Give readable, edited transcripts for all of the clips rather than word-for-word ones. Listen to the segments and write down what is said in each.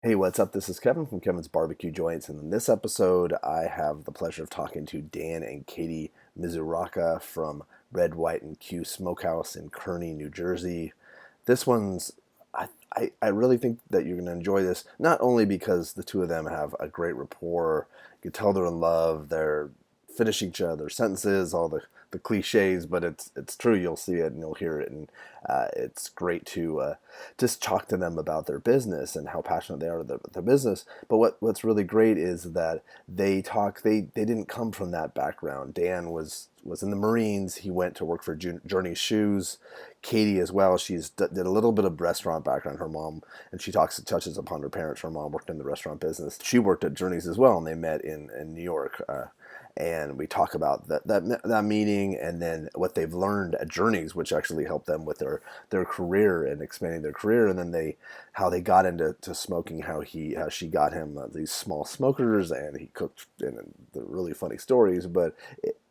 Hey, what's up? This is Kevin from Kevin's BBQ Joints, and in this episode, I have the pleasure of talking to Dan and Katie Misuraca from Red White Que Smokehouse in Kearney, New Jersey. This one's, I really think that you're going to enjoy this, not only because the two of them have a great rapport, you can tell they're in love, they're finishing each other's sentences, all the cliches, but it's true. You'll see it and you'll hear it, and it's great to just talk to them about their business and how passionate they are about their business. But what's really great is that they didn't come from that background. Dan was in the Marines. He went to work for Journey Shoes. Katie as well. Did a little bit of restaurant background. Her mom, and she touches upon her parents. Her mom worked in the restaurant business. She worked at Journey's as well, and they met in New York. And we talk about that meeting, and then what they've learned at Journeys, which actually helped them with their career and expanding their career, and then how they got into smoking, how she got him these small smokers, and he cooked, and the really funny stories, but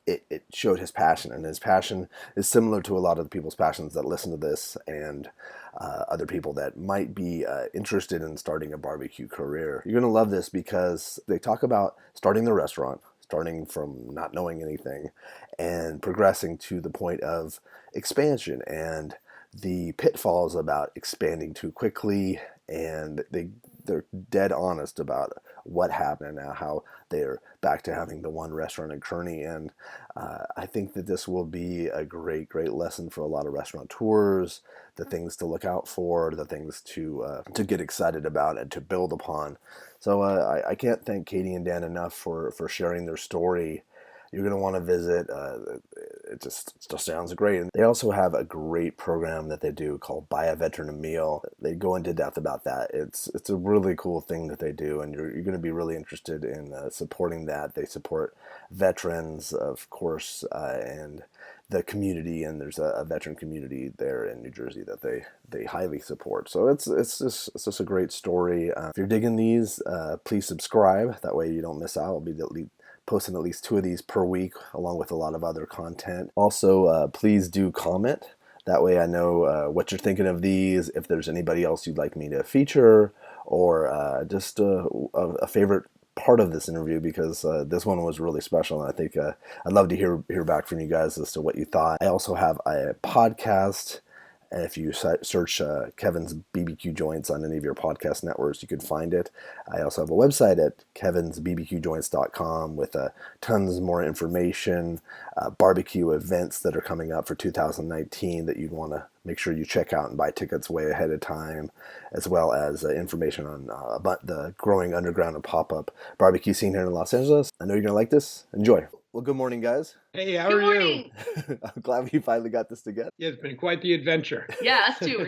it showed his passion, and his passion is similar to a lot of the people's passions that listen to this, and other people that might be interested in starting a barbecue career. You're gonna love this because they talk about starting the restaurant, starting from not knowing anything and progressing to the point of expansion and the pitfalls about expanding too quickly, and they're dead honest about what happened and now how they're back to having the one restaurant in Kearney. And I think that this will be a great lesson for a lot of restaurateurs, the things to look out for, the things to get excited about and to build upon. So I can't thank Katie and Dan enough for sharing their story. You're going to want to visit. It just sounds great. And they also have a great program that they do called Buy a Veteran a Meal. They go into depth about that. It's a really cool thing that they do, and you're going to be really interested in supporting that. They support veterans, of course, and the community, and there's a veteran community there in New Jersey that they highly support. So it's just a great story. If you're digging these, please subscribe. That way you don't miss out. I'll be posting at least 2 of these per week, along with a lot of other content. Also, please do comment. That way I know what you're thinking of these, if there's anybody else you'd like me to feature, or just a favorite part of this interview, because this one was really special, and I think I'd love to hear back from you guys as to what you thought. I also have a podcast. And if you search Kevin's BBQ Joints on any of your podcast networks, you can find it. I also have a website at kevinsbbqjoints.com with tons more information, barbecue events that are coming up for 2019 that you'd want to make sure you check out and buy tickets way ahead of time, as well as information on about the growing underground and pop-up barbecue scene here in Los Angeles. I know you're going to like this. Enjoy. Well, good morning, guys. Hey, how Good are you? morning. I'm glad we finally got this together. Yeah, it's been quite the adventure. Yeah, us too.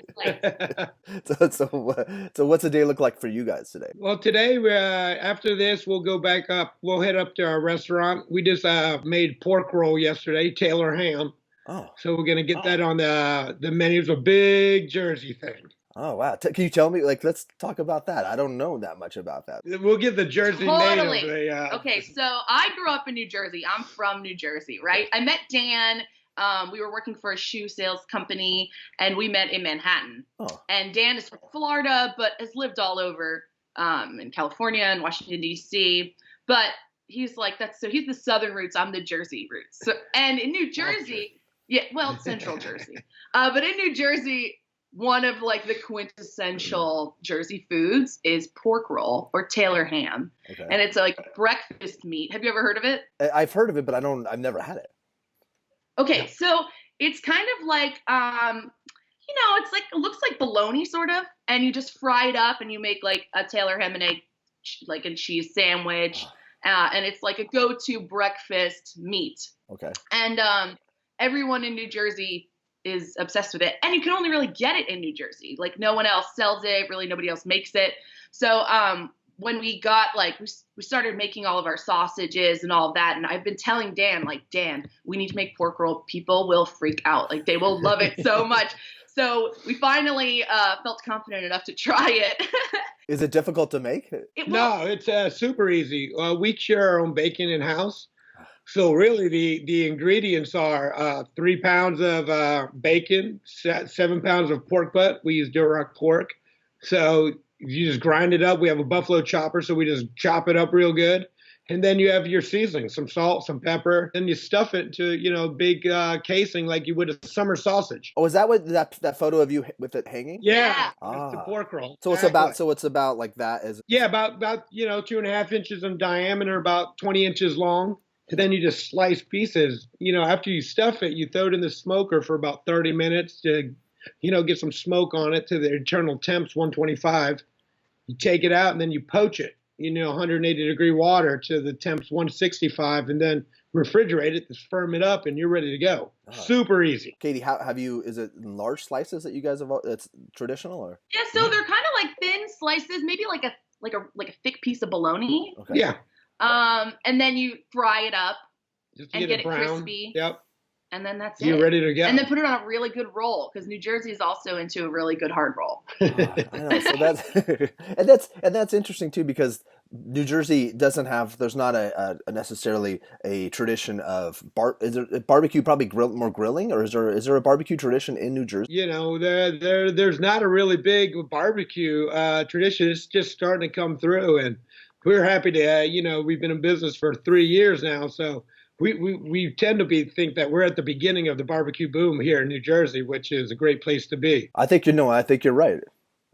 It's like, So what's the day look like for you guys today? Well, today, after this, we'll go back up. We'll head up to our restaurant. We just made pork roll yesterday, Taylor ham. Oh, So we're going to get that on the menu. It's a big Jersey thing. oh wow. Can you tell me, let's talk about that. I don't know that much about that. We'll give the Jersey Totally. natives okay, so I grew up in New Jersey. I'm from New Jersey, right? I met Dan. We were working for a shoe sales company, and we met in Manhattan. Oh, And Dan is from Florida, but has lived all over in California and Washington, D.C. But he's like, he's the Southern roots. I'm the Jersey roots. So, and in New Jersey, yeah, well, Central Jersey. But in New Jersey, one of like the quintessential Jersey foods is pork roll or Taylor ham. okay. And it's like breakfast meat. Have you ever heard of it? I've heard of it, but I've never had it. Okay, so it's kind of like it looks like bologna sort of, and you just fry it up and you make like a Taylor ham and egg like a cheese sandwich. And it's like a go-to breakfast meat. Okay. And everyone in New Jersey is obsessed with it, and you can only really get it in New Jersey. Like no one else sells it, really nobody else makes it. So when we got we started making all of our sausages and all of that, and I've been telling Dan, like, Dan, we need to make pork roll. People will freak out, like they will love it so much. So we finally felt confident enough to try it. Is it difficult to make? No, it's super easy. We share our own bacon in house. So really, the ingredients are 3 pounds of bacon, 7 pounds of pork butt. We use Duroc pork. So You just grind it up. We have a buffalo chopper, so we just chop it up real good. And then you have your seasoning, some salt, some pepper. Then you stuff it into, big casing like you would a summer sausage. Oh, is that what that photo of you with it hanging? Yeah, Ah. it's the pork roll. So it's about like that is. Yeah, about 2.5 inches in diameter, about 20 inches long. And then you just slice pieces. After you stuff it, you throw it in the smoker for about 30 minutes to, get some smoke on it to the internal temps, 125. You take it out and then you poach it. 180-degree water to the temps 165, and then refrigerate it to firm it up, and you're ready to go. Super easy. Katie, is it in large slices that you guys have? It's traditional, or? Yeah, so they're kind of like thin slices, maybe like a thick piece of bologna. Okay. Yeah. And then you fry it up Just to and get it brown. crispy. Yep. And then that's You're ready to go. And then put it on a really good roll, because New Jersey is also into a really good hard roll. I know. So that's interesting too, because New Jersey doesn't have. There's not a necessarily a tradition of Is there barbecue? Probably more grilling, or is there a barbecue tradition in New Jersey? There's not a really big barbecue tradition. It's just starting to come through, and we're happy to. We've been in business for 3 years now, so. We tend to think that we're at the beginning of the barbecue boom here in New Jersey, which is a great place to be. I think you're right.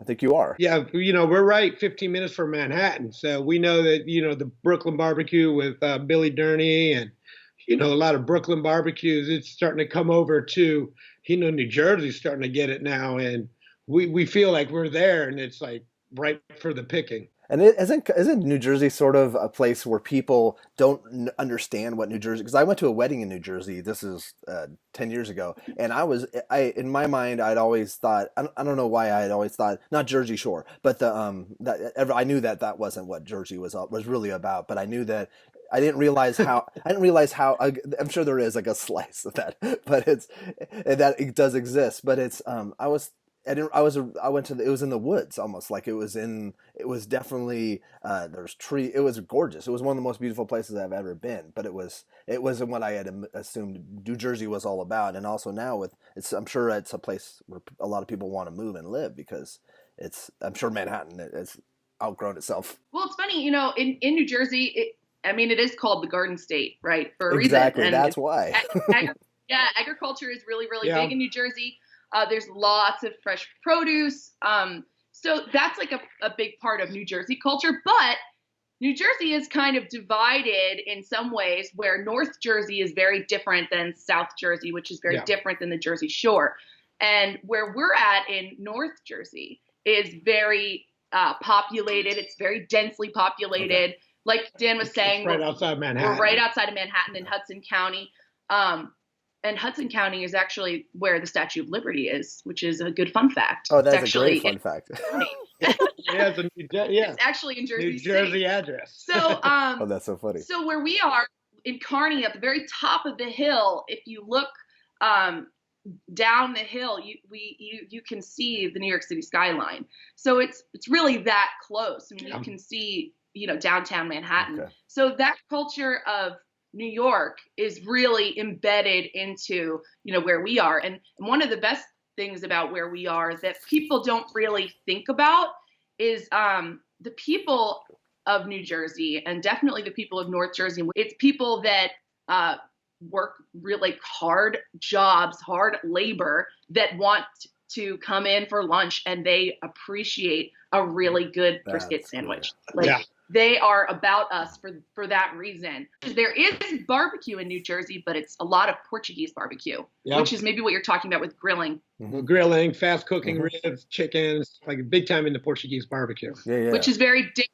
I think you are. Yeah, we're right 15 minutes from Manhattan. So we know that, the Brooklyn barbecue with Billy Kearney and, a lot of Brooklyn barbecues, it's starting to come over to, New Jersey's starting to get it now. And we feel like we're there, and it's like right for the picking. And isn't New Jersey sort of a place where people don't understand what New Jersey? Because I went to a wedding in New Jersey. This is 10 years ago, and in my mind I'd always thought, I don't know why I'd always thought, not Jersey Shore, but I knew that wasn't what Jersey was really about. But I knew that. I didn't realize how. I'm sure there is like a slice of that, but it does exist. But it's I went to it was in the woods, almost like it was definitely there's tree. It was gorgeous. It was one of the most beautiful places I've ever been, but it wasn't what I had assumed New Jersey was all about. And also now I'm sure it's a place where a lot of people want to move and live, because I'm sure Manhattan has outgrown itself. Well, it's funny, in New Jersey, it is called the Garden State, right? For a exactly. reason. That's why. Agriculture is really, really big in New Jersey. There's lots of fresh produce. So that's like a big part of New Jersey culture. But New Jersey is kind of divided in some ways, where North Jersey is very different than South Jersey, which is very different than the Jersey Shore. And where we're at in North Jersey is very populated. It's very densely populated. Okay. Like Dan was saying, right outside Manhattan. We're right outside of Manhattan in Hudson County. And Hudson County is actually where the Statue of Liberty is, which is a good fun fact. Oh, that's a great fun fact. It's actually in Jersey New Jersey City. address. So, oh, that's so funny. So where we are in Kearney, at the very top of the hill, if you look down the hill, you can see the New York City skyline. So it's really that close. I mean, you can see downtown Manhattan. Okay. So that culture of New York is really embedded into, where we are. And one of the best things about where we are that people don't really think about is the people of New Jersey, and definitely the people of North Jersey. It's people that work really hard jobs, hard labor, that want to come in for lunch, and they appreciate a really good brisket sandwich. They are about us for that reason. There is barbecue in New Jersey, but it's a lot of Portuguese barbecue, which is maybe what you're talking about with grilling. Mm-hmm. Grilling, fast cooking ribs, chickens, like big time in the Portuguese barbecue. Yeah. Which is very different,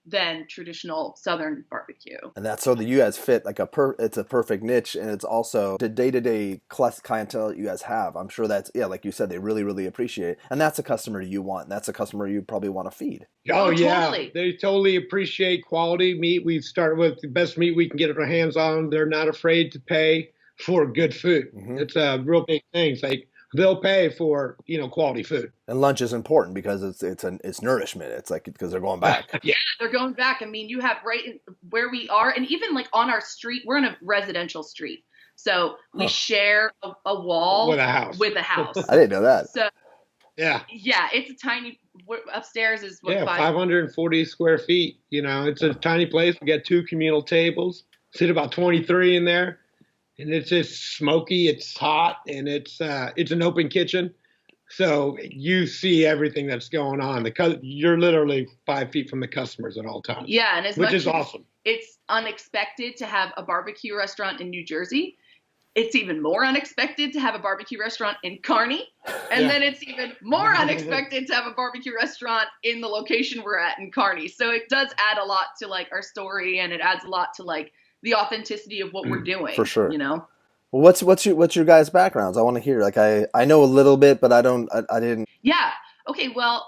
than traditional Southern barbecue. And that's so that you guys fit like it's a perfect niche, and it's also the day-to-day clientele that you guys have. I'm sure that's, like you said, they really, really appreciate it. And that's a customer you want. And that's a customer you probably want to feed. Oh, yeah. Totally. They totally appreciate quality meat. We start with the best meat we can get our hands on. They're not afraid to pay for good food. Mm-hmm. It's a real big thing. It's like, they'll pay for, quality food. And lunch is important because it's nourishment. It's like, because they're going back. Yeah. They're going back. I mean, you have where we are, and even like on our street, we're in a residential street. So we share a wall with a house. With a house. I didn't know that. So yeah, it's a tiny upstairs is what, Yeah, 540 square feet. You know, it's a tiny place. We got 2 communal tables. Sit about 23 in there, and it's just smoky. It's hot, and it's an open kitchen, so you see everything that's going on. You're literally 5 feet from the customers at all times. Yeah, and which is awesome. It's unexpected to have a barbecue restaurant in New Jersey. It's even more unexpected to have a barbecue restaurant in Kearney. And then it's even more unexpected to have a barbecue restaurant in the location we're at in Kearney. So it does add a lot to like our story, and it adds a lot to like the authenticity of what we're doing. For sure. You know? Well, what's your guys' backgrounds? I want to hear. Like I know a little bit, but I didn't. Yeah. Okay. Well,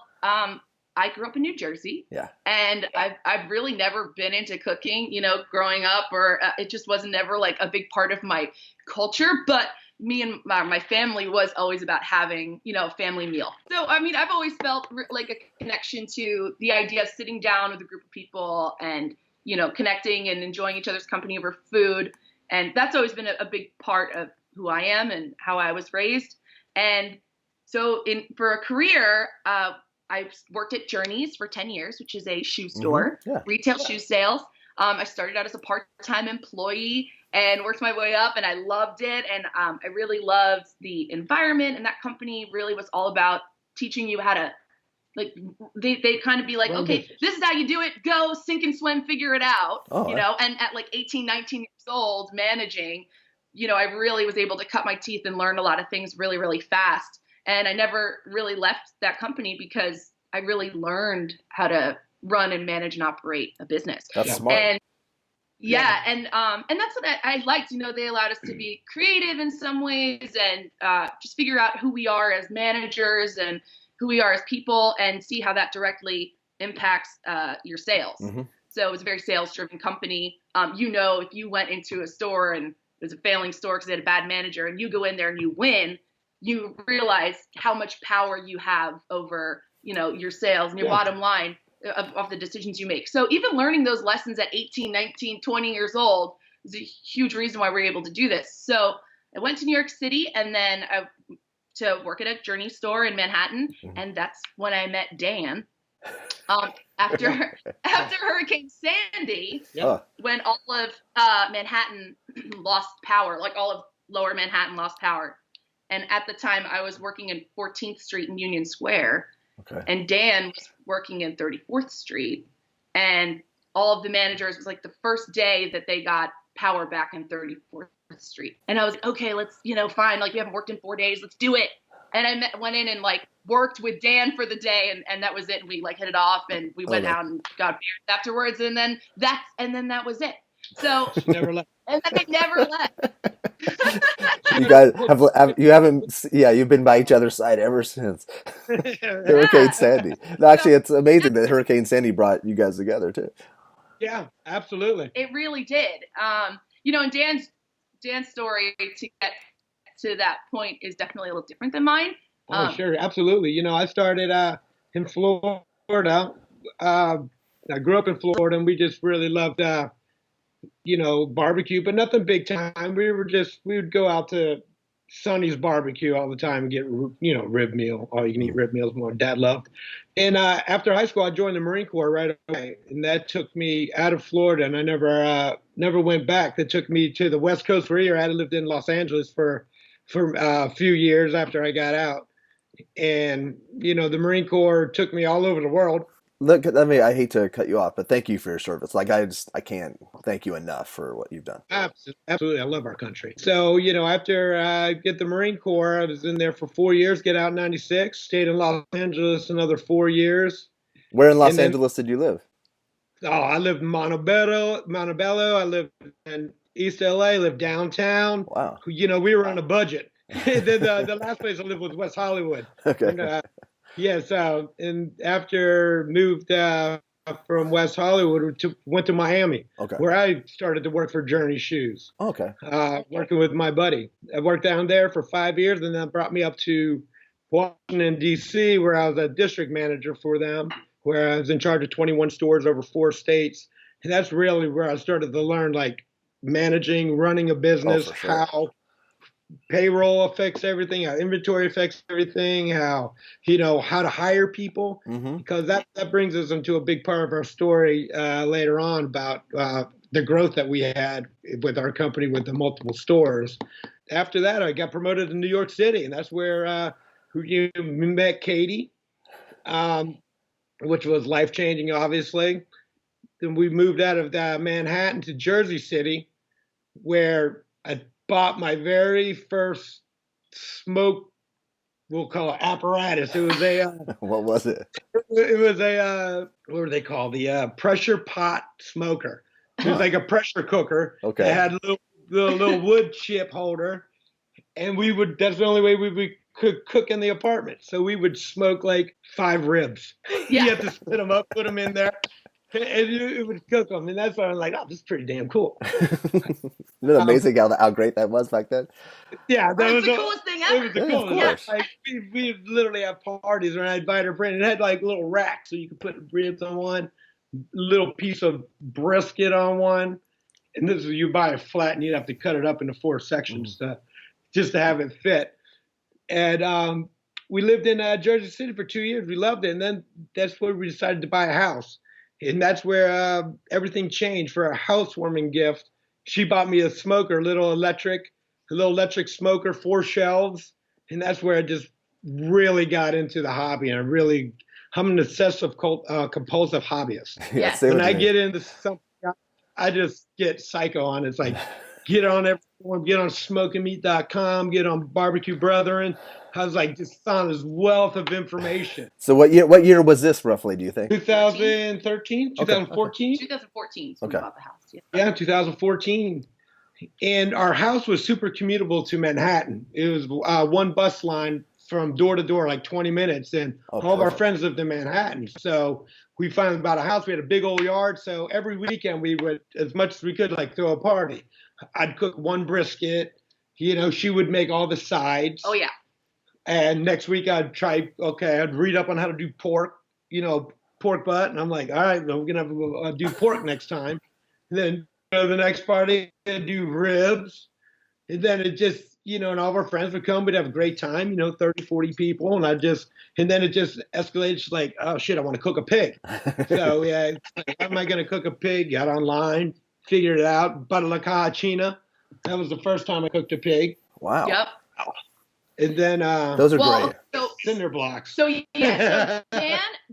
I grew up in New Jersey. Yeah. And I've really never been into cooking, you know, growing up, or it just wasn't never like a big part of my culture. But me and my family was always about having, you know, a family meal. So, I mean, I've always felt like a connection to the idea of sitting down with a group of people and, you know, connecting and enjoying each other's company over food. And that's always been a big part of who I am and how I was raised. And so for a career, I worked at Journeys for 10 years, which is a shoe store, retail shoe sales. I started out as a part-time employee and worked my way up, and I loved it. And I really loved the environment, and that company really was all about teaching you how to, like, they kind of be like, okay, this is how you do it. Go sink and swim, figure it out, you know? And at like 18, 19 years old, managing, you know, I really was able to cut my teeth and learn a lot of things really, really fast. And I never really left that company because I really learned how to run and manage and operate a business. That's smart. And and that's what I liked. You know, they allowed us to be creative in some ways and just figure out who we are as managers and who we are as people, and see how that directly impacts your sales. So it was a very sales-driven company. You know, if you went into a store and it was a failing store because they had a bad manager, and you go in there and you win, you realize how much power you have over, you know, your sales and your bottom line of the decisions you make. So even learning those lessons at 18, 19, 20 years old is a huge reason why we're able to do this. So I went to New York City and then to work at a Journey store in Manhattan. And that's when I met Dan. After Hurricane Sandy, when all of Manhattan lost power, like all of lower Manhattan lost power. And at the time, I was working in 14th Street in Union Square. And Dan was working in 34th Street. And all of the managers, was like the first day that they got power back in 34th Street. And I was, okay, let's, you know, fine. Like, you haven't worked in 4 days. Let's do it. And I went in and like worked with Dan for the day. And that was it. And we like hit it off, and we went out and got beers afterwards. And then that was it. So never left. And then they never left. You guys you've been by each other's side ever since Hurricane Sandy. No, actually, it's amazing that Hurricane Sandy brought you guys together too. Yeah, absolutely. It really did. You know, and Dan's story to get to that point is definitely a little different than mine. Sure, absolutely. You know, I started in Florida. I grew up in Florida, and we just really loved you know, barbecue, but nothing big time. We would go out to Sonny's barbecue all the time and get, you know, rib meal. All you can eat rib meals, more Dad loved. And after high school, I joined the Marine Corps right away, and that took me out of Florida, and I never went back. That took me to the West Coast for a year. I had lived in Los Angeles for a few years after I got out, and you know, the Marine Corps took me all over the world. Look, I mean, I hate to cut you off, but thank you for your service. Like, I can't thank you enough for what you've done. Absolutely. I love our country. So, you know, after I get the Marine Corps, I was in there for 4 years, get out in 96, stayed in Los Angeles another 4 years. Where in Los Angeles did you live? Oh, I lived in Montebello. I lived in East LA, lived downtown. Wow. You know, we were on a budget. the last place I lived was West Hollywood. Okay. And, yes, and after moved from West Hollywood, went to Miami, where I started to work for Journey Shoes. Okay. Working with my buddy. I worked down there for 5 years, and that brought me up to Washington, D.C., where I was a district manager for them, where I was in charge of 21 stores over 4 states. And that's really where I started to learn, like, managing, running a business, payroll affects everything, how inventory affects everything, how how to hire people, Mm-hmm. because that brings us into a big part of our story later on about the growth that we had with our company with the multiple stores. After that, I got promoted to New York City, and that's where you met Katie, um, which was life changing, obviously. Then we moved out of Manhattan to Jersey City, where I bought my very first smoke, we'll call it apparatus. It was a, What was it? it was a, what were they called? The pressure pot smoker. It was Huh. like a pressure cooker Okay. that had a little wood chip holder, and that's the only way we could cook in the apartment. So we would smoke like 5 ribs. Yeah. You have to split them up, put them in there, and it would cook them. And that's why I'm like, oh, this is pretty damn cool. Isn't it amazing how great that was back then? Yeah, that was the coolest thing ever. It was the Yeah, of coolest. course. Like we literally have parties when I invite a friend. It had like little racks, so you could put ribs on one, little piece of brisket on one, and this is you buy it flat, and you'd have to cut it up into 4 sections just to have it fit. And we lived in Jersey City for 2 years. We loved it, and then that's where we decided to buy a house, and that's where everything changed. For a housewarming gift, she bought me a smoker, a little electric smoker, 4 shelves, and that's where I just really got into the hobby. And I'm an obsessive compulsive hobbyist. Yes. Same When with I me. get into something, I just get psycho on it. It's like get on everyone, get on smokingmeat.com, get on Barbecue Brethren. I was like just found this wealth of information. So what year was this roughly, do you think? 2013, 2014? 2014 when Okay. we bought the house. Yeah. Yeah, 2014. And our house was super commutable to Manhattan. It was one bus line from door to door, like 20 minutes. And all of our Perfect. friends lived in Manhattan. So we finally bought a house. We had a big old yard. So every weekend we would, as much as we could, like throw a party. I'd cook 1 brisket. She would make all the sides. Oh yeah. And next week I'd read up on how to do pork, pork butt. And I'm like, all right, we're going to do pork next time. And then the next party and do ribs. And then it just, and all of our friends would come. We'd have a great time, 30, 40 people. And then it just escalates like, oh shit, I want to cook a pig. So yeah, how am I going to cook a pig? Got online, figured it out. Bought a La Cachina. That was the first time I cooked a pig. Wow. Yep. And then Those are great. So cinder blocks. So yeah, so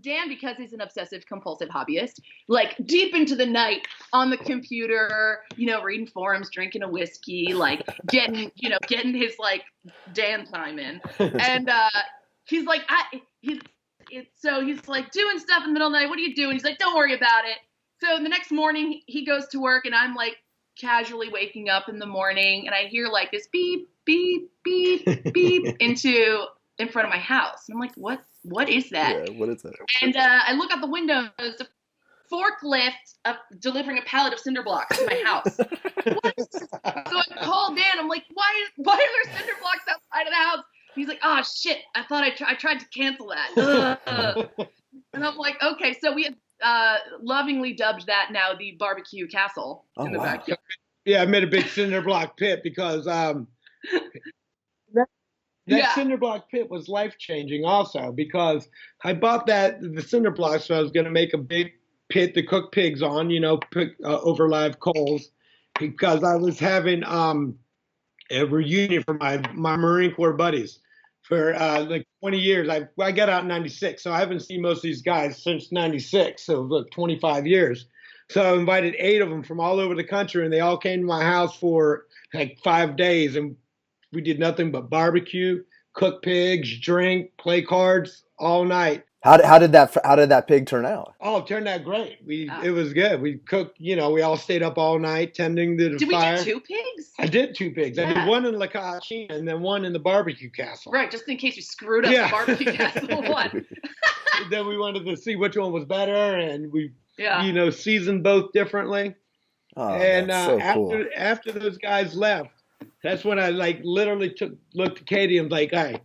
Dan, because he's an obsessive compulsive hobbyist, like deep into the night on the computer, reading forums, drinking a whiskey, like getting his like Dan time in, and he's like, so he's like doing stuff in the middle of the night. What are you doing? He's like, don't worry about it. So the next morning he goes to work, and I'm like casually waking up in the morning, and I hear like this beep, beep, beep, beep in front of my house. And I'm like, what is that? Yeah, what is that? And I look out the window, there's a forklift delivering a pallet of cinder blocks to my house. What is this? So I called Dan. I'm like, why are there cinder blocks outside of the house? He's like, oh shit, I thought I tried to cancel that. And I'm like, okay. So we have lovingly dubbed that now the barbecue castle in the backyard. Yeah, I made a big cinder block pit because that cinder block pit was life-changing also, because I bought the cinder blocks, so I was going to make a big pit to cook pigs on, over live coals, because I was having a reunion for my Marine Corps buddies for like 20 years. I got out in 96, so I haven't seen most of these guys since 96, so look, 25 years. So I invited 8 of them from all over the country, and they all came to my house for like 5 days, and we did nothing but barbecue, cook pigs, drink, play cards all night. How did that pig turn out? Oh, it turned out great. It was good. We cooked, we all stayed up all night tending to the fire. Did we do 2 pigs? I did 2 pigs. Yeah. I did one in La Cachina and then one in the barbecue castle. Right, just in case you screwed up the barbecue castle one. Then we wanted to see which one was better, and we, yeah. Seasoned both differently. Oh, and that's so cool. after those guys left, that's when I like literally looked at Katie and was like, hey,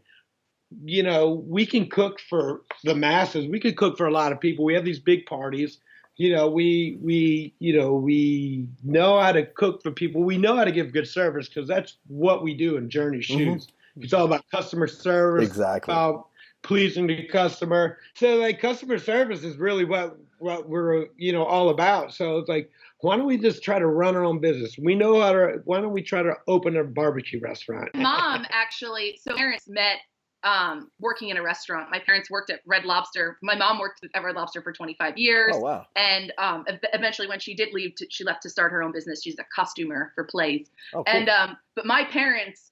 we can cook for the masses. We could cook for a lot of people. We have these big parties. we know how to cook for people. We know how to give good service because that's what we do in Journey Shoots. It's all about customer service, Exactly. about pleasing the customer. So like customer service is really what we're all about. So it's like, why don't we just try to run our own business? We know how to. Why don't we try to open a barbecue restaurant? Mom actually, so parents met working in a restaurant. My parents worked at Red Lobster. My mom worked at Red Lobster for 25 years. Oh, wow. And eventually when she did leave, she left to start her own business. She's a costumer for plays. Oh, cool. And but my parents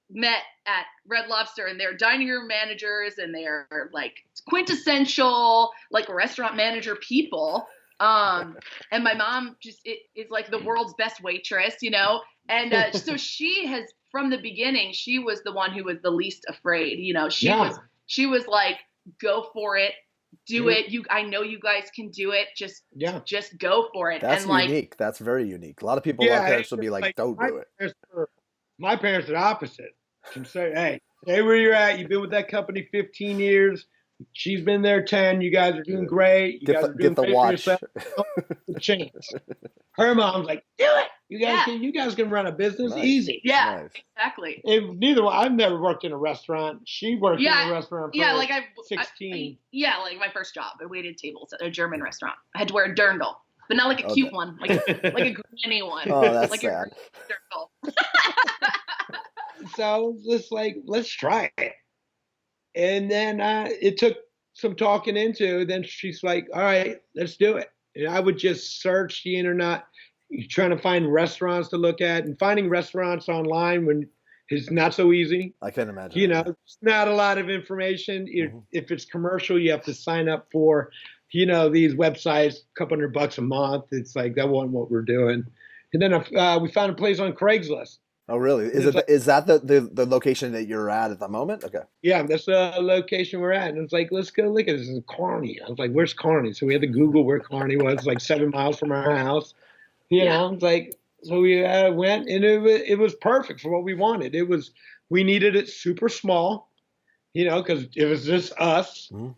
met at Red Lobster, and they're dining room managers, and they're like quintessential like restaurant manager people. And my mom just is like the world's best waitress, And so she has, from the beginning, she was the one who was the least afraid. She was like, go for it, do it. I know you guys can do it. Just go for it. That's and unique. That's very unique. A lot of people out there should be like, don't do it. My parents are the opposite. Can say, hey, stay where you're at. You've been with that company 15 years. She's been there 10. You guys are doing great. You guys are doing get the watch. Change. Her mom's like, do it. You guys can run a business easy. Yeah, exactly. And I've never worked in a restaurant. She worked in a restaurant for 16. Like my first job. I waited tables at a German restaurant. I had to wear a dirndl, but not like a cute one, like a granny one. Oh, that's like sad. A dirndl. So just like, let's try it. And then it took some talking into. Then she's like, all right, let's do it. And I would just search the internet, trying to find restaurants to look at. And finding restaurants online is not so easy. I can imagine. It's not a lot of information. If it's commercial, you have to sign up for, these websites, a couple $100 a month. It's like, that wasn't what we're doing. And then we found a place on Craigslist. Oh, really? Is that the location that you're at the moment? Okay. Yeah, that's the location we're at. And it's like, let's go look at this. It's Kearney. I was like, where's Kearney? So we had to Google where Kearney was, like 7 miles from our house. It's like, so we went, and it was perfect for what we wanted. We needed it super small, because it was just us. Mm-hmm.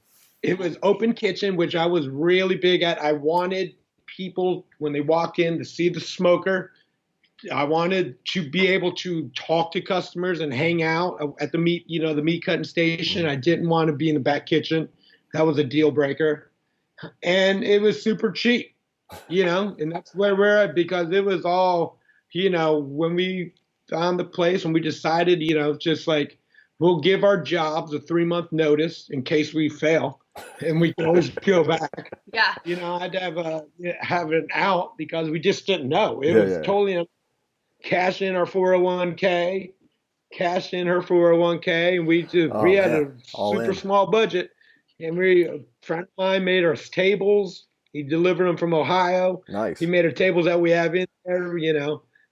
It was open kitchen, which I was really big at. I wanted people, when they walk in, to see the smoker. I wanted to be able to talk to customers and hang out at the meat cutting station. I didn't want to be in the back kitchen. That was a deal breaker. And it was super cheap, and that's where we're at, because it was all, when we found the place and we decided, just like, we'll give our jobs a 3-month notice in case we fail, and we can always go back. Yeah. I had to have an out, because we just didn't know. It was totally cash in our 401k, cashed in her 401k, and we had a super small budget. And a friend of mine made our tables. He delivered them from Ohio. Nice. He made our tables that we have in there.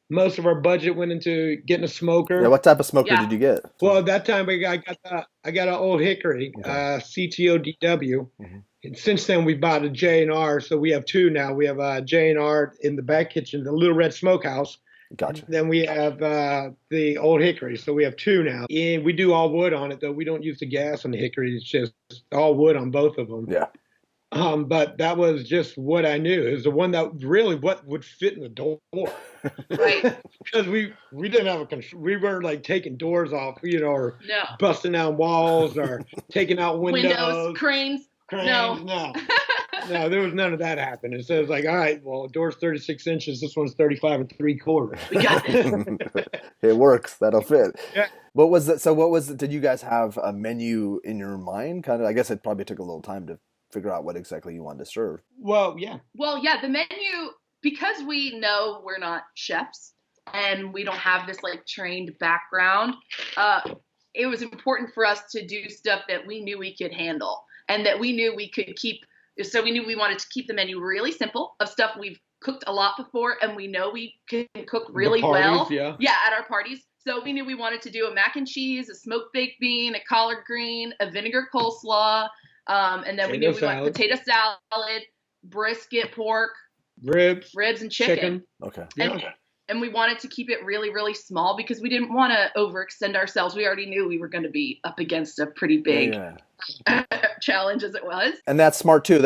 Most of our budget went into getting a smoker. Yeah, what type of smoker did you get? Well, at that time I got an old Hickory, CTODW. Mm-hmm. And since then we bought a J&R, so we have two now. We have a J&R in the back kitchen, the Little Red Smokehouse. Gotcha. And then we have the old Hickory, so we have two now. And we do all wood on it, though. We don't use the gas on the Hickory. It's just all wood on both of them. Yeah. But that was just what I knew. It was the one that really what would fit in the door. Right. Because we didn't have we weren't like taking doors off, or busting out walls or taking out windows. Cranes. No. No, there was none of that happening. So it was like, all right, well, the door's 36 inches. This one's 35 3/4. We got it. It works. That'll fit. Yeah. What was it? So what was it? Did you guys have a menu in your mind? Kind of, I guess it probably took a little time to figure out what exactly you wanted to serve. Well, yeah. The menu, because we know we're not chefs and we don't have this like trained background, it was important for us to do stuff that we knew we could handle and that we knew we could keep. So we knew we wanted to keep the menu really simple of stuff we've cooked a lot before, and we know we can cook really well. Yeah, at our parties. So we knew we wanted to do a mac and cheese, a smoked baked bean, a collard green, a vinegar coleslaw, and then we knew we wanted potato salad, brisket, pork, ribs and chicken. Okay. And we wanted to keep it really, really small because we didn't want to overextend ourselves. We already knew we were going to be up against a pretty big challenge as it was. And that's smart too.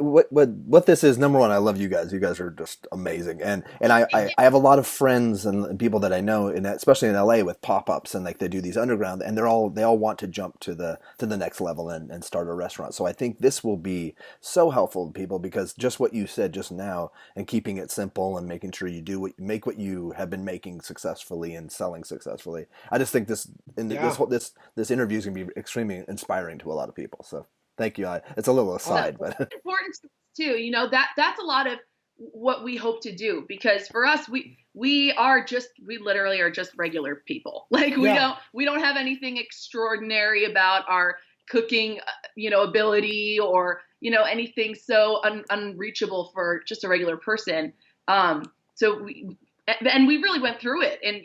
What this is, number one, I love you guys. You guys are just amazing. And I have a lot of friends and people that I know, especially in LA, with pop ups, and like they do these underground, and they all want to jump to the next level and start a restaurant. So I think this will be so helpful to people, because just what you said just now, and keeping it simple and making sure you make what you have been making successfully and selling successfully. I just think this interview is going to be extremely inspiring to a lot of people. So thank you. It's a little aside, but important too. You know, that's a lot of what we hope to do, because for us, we literally are just regular people. Like we don't have anything extraordinary about our cooking, ability, or anything so unreachable for just a regular person. So we really went through it, and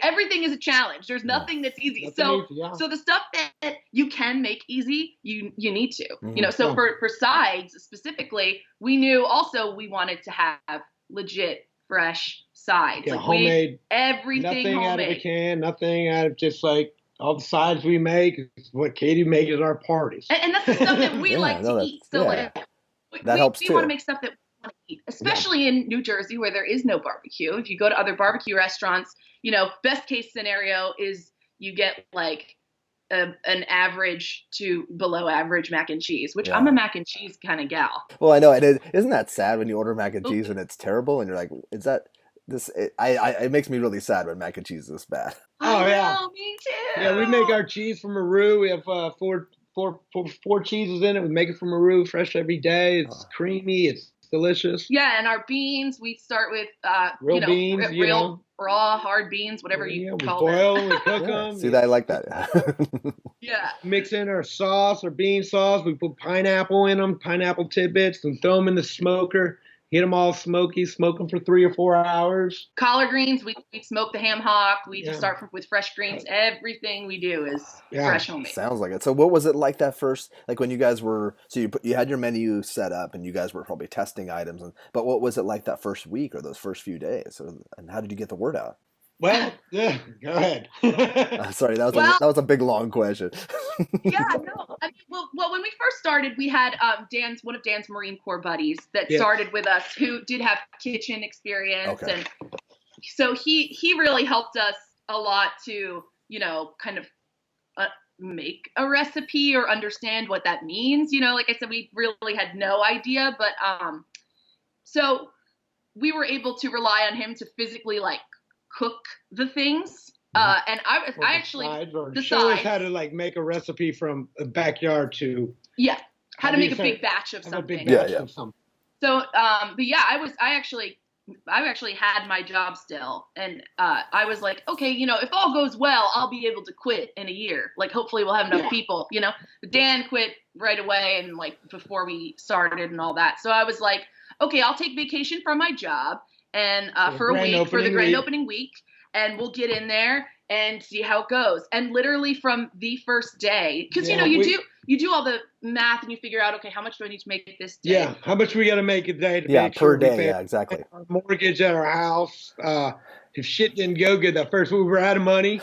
everything is a challenge. There's nothing that's easy. So the stuff that you can make easy, you need to. Mm-hmm. So for sides specifically, we knew also we wanted to have legit fresh sides. Yeah, homemade. Everything nothing homemade. Out of a can, nothing out of just like all the sides we make. What Katie makes at our parties. And that's the stuff that we like to eat. So that helps too. We want to make stuff that eat, especially in New Jersey, where there is no barbecue. If you go to other barbecue restaurants, best case scenario is you get like an average to below average mac and cheese, which I'm a mac and cheese kind of gal. Well, I know. And isn't that sad when you order mac and cheese and it's terrible, and you're like, is that this? It makes me really sad when mac and cheese is this bad. Oh yeah, me too. Yeah, we make our cheese from Maru. We have four cheeses in it. We make it from Maru, fresh every day. It's creamy. It's delicious. Yeah, and our beans, we start with real beans, real raw hard beans, whatever you call them. We boil them, we cook them. See, I like that. Yeah. Mix in our sauce, our bean sauce. We put pineapple in them, pineapple tidbits, and throw them in the smoker. Get them all smoky, smoke them for 3 or 4 hours. Collard greens, we smoke the ham hock. We just start with fresh greens. Everything we do is fresh homemade. Sounds like it. So what was it like that first, like when you guys were, so you had your menu set up and you guys were probably testing items, but what was it like that first week or those first few days? And how did you get the word out? Well, yeah, go ahead. Sorry, that was a big long question. Yeah, no. I mean, well, when we first started, we had one of Dan's Marine Corps buddies that started with us, who did have kitchen experience, and so he really helped us a lot to kind of make a recipe or understand what that means. Like I said, we really had no idea, but so we were able to rely on him to physically cook the things. And I actually show us how to make a recipe from a backyard to how to make a big batch of something. So I actually had my job still, and I was like, okay, if all goes well, I'll be able to quit in a year. Like hopefully we'll have enough people. But Dan quit right away, and before we started and all that. So I was like, okay, I'll take vacation from my job and for a week, for the grand opening week, and we'll get in there and see how it goes. And literally from the first day, because you do all the math and you figure out, okay, how much do I need to make this day? Yeah, how much we got to make a day to make sure per day, exactly. Our mortgage at our house. If shit didn't go good that first week, we were out of money.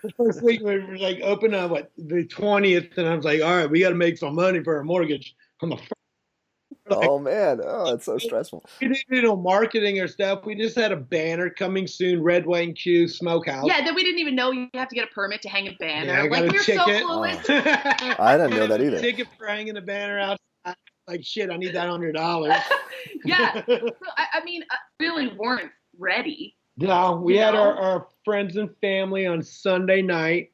The first week we were open on the 20th, and I was like, all right, we got to make some money for our mortgage on the first. Oh man, it's so stressful. We didn't do no marketing or stuff. We just had a banner coming soon, Red White Que Smokehouse. Yeah, that we didn't even know you have to get a permit to hang a banner. Yeah, I got a ticket. I didn't know that either. Ticket for hanging a banner outside. Like shit, I need that $100. Yeah, so, I mean, really weren't ready. No, we had our friends and family on Sunday night,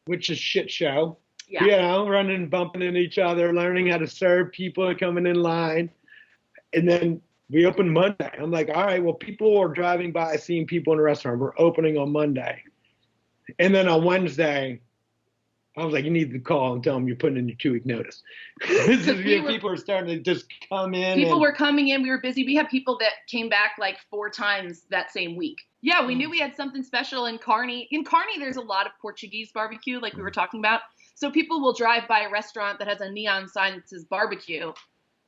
which is shit show. Yeah. Running and bumping into each other, learning how to serve people coming in line. And then we opened Monday. I'm like, all right, well, people are driving by, seeing people in the restaurant. We're opening on Monday. And then on Wednesday, I was like, you need to call and tell them you're putting in your 2-week notice. People are starting to just come in. People were coming in. We were busy. We had people that came back 4 times that same week. Yeah, we knew we had something special in Kearney. In Kearney, there's a lot of Portuguese barbecue, like we were talking about. So people will drive by a restaurant that has a neon sign that says barbecue,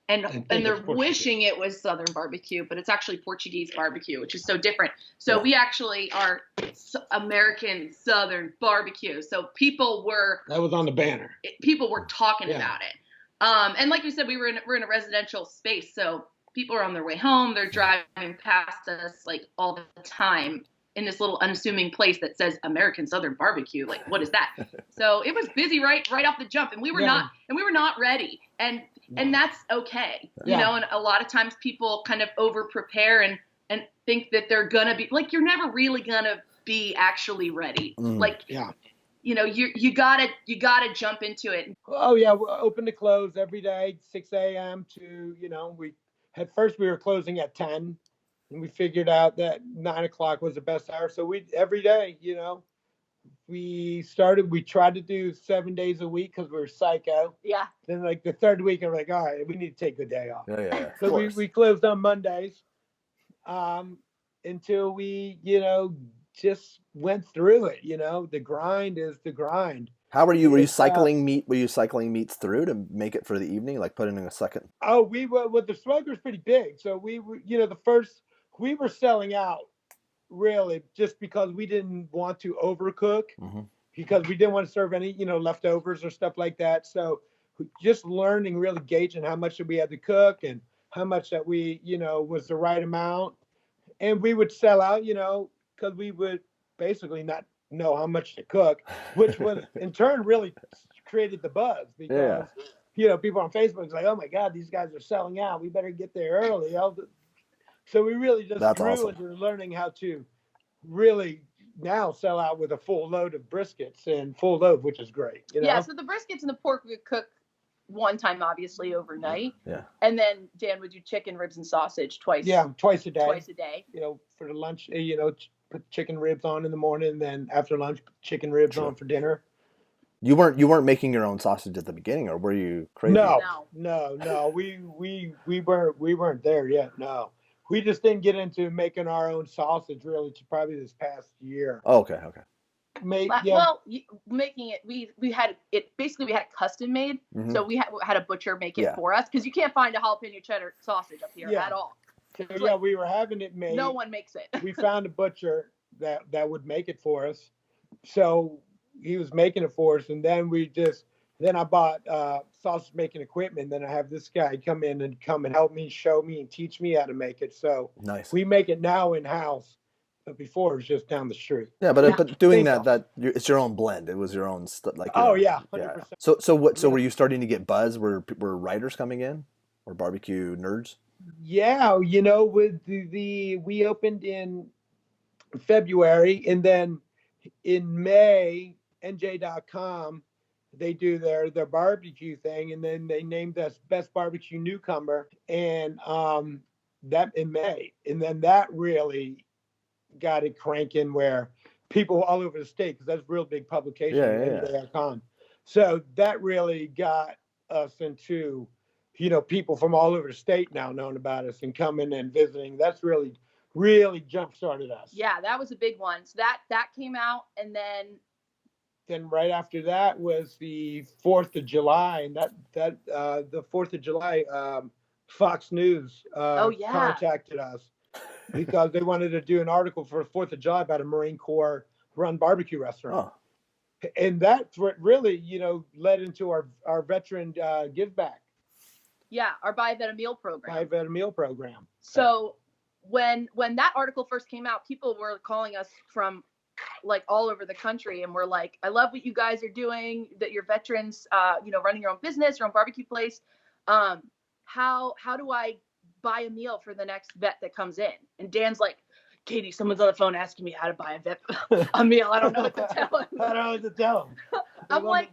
and think they're it's Portuguese. wishing it was Southern barbecue, but it's actually Portuguese barbecue, which is so different. So Yeah. we actually are American Southern barbecue. So that was on the banner. People were talking Yeah. about it. And like we said, we're in a residential space, so people are on their way home. They're driving past us like all the time in this little unassuming place that says American Southern barbecue. Like, what is that? So it was busy right off the jump, and we were not ready. And that's okay. Yeah. You know, and a lot of times people kind of over prepare and think that they're gonna be like, you're never really gonna be actually ready. Like, Yeah. you know, you gotta jump into it. Oh yeah, we're open to close every day, 6 a.m. to, you know, we were closing at 10, and we figured out that 9 o'clock was the best hour. So every day, you know, we tried to do 7 days a week because we were psycho. Yeah. Then like the third week, I'm like, all right, we need to take the day off. Yeah. So we closed on Mondays, until we, you know, just went through it. You know, the grind is the grind. How were you? Were you cycling meat? Were you cycling meats through to make it for the evening, like putting in a second? Oh, we were. Well, the smoker was pretty big, so we were. You know, we were selling out really just because we didn't want to overcook, because we didn't want to serve any, you know, leftovers or stuff like that. So just learning, really gauging how much that we had to cook and how much that we, you know, was the right amount, and we would sell out, you know, because we would basically not know how much to cook, which was in turn really created the buzz, because you know, people on Facebook was like, oh my God, these guys are selling out, we better get there early. So we really just grew into learning how to really now sell out with a full load of briskets and full load, which is great, you know? Yeah, so the briskets and the pork we would cook one time, obviously, overnight. Yeah. And then Dan would do chicken, ribs, and sausage twice a day. You know, for the lunch, you know, put chicken ribs on in the morning, and then after lunch, put chicken ribs on for dinner. You weren't making your own sausage at the beginning, or were you crazy? No. We weren't there yet. No, we just didn't get into making our own sausage really to probably this past year. Oh, okay. Well, making it, we had it basically, we had it custom made. So we had a butcher make it for us, because you can't find a jalapeno cheddar sausage up here at all. So we were having it made. No one makes it. We found a butcher that would make it for us. So he was making it for us, and then I bought sausage making equipment. Then I have this guy come and help me, show me, and teach me how to make it. So nice. We make it now in house, but before it was just down the street. Yeah, but doing that it's your own blend. It was your own like. 100%. So were you starting to get buzz? Were writers coming in, or barbecue nerds? Yeah, you know, with we opened in February, and then in May, NJ.com, they do their barbecue thing, and then they named us Best Barbecue Newcomer, and that in May, and then that really got it cranking, where people all over the state, because that's a real big publication, NJ.com. So that really got us into, you know, people from all over the state now knowing about us and coming and visiting. That's really, really jump-started us. Yeah, that was a big one. So that came out, and then right after that was the 4th of July, and the 4th of July, Fox News contacted us because they wanted to do an article for 4th of July about a Marine Corps run barbecue restaurant. And that's what really, you know, led into our veteran give back. Yeah, our Buy a Vet a Meal program. So when that article first came out, people were calling us from like all over the country, and we're like, I love what you guys are doing, that you're veterans, you know, running your own business, your own barbecue place. How do I buy a meal for the next vet that comes in? And Dan's like, Katie, someone's on the phone asking me how to buy a vet a meal. I don't know what to tell him. I don't know what to tell him. I'm like,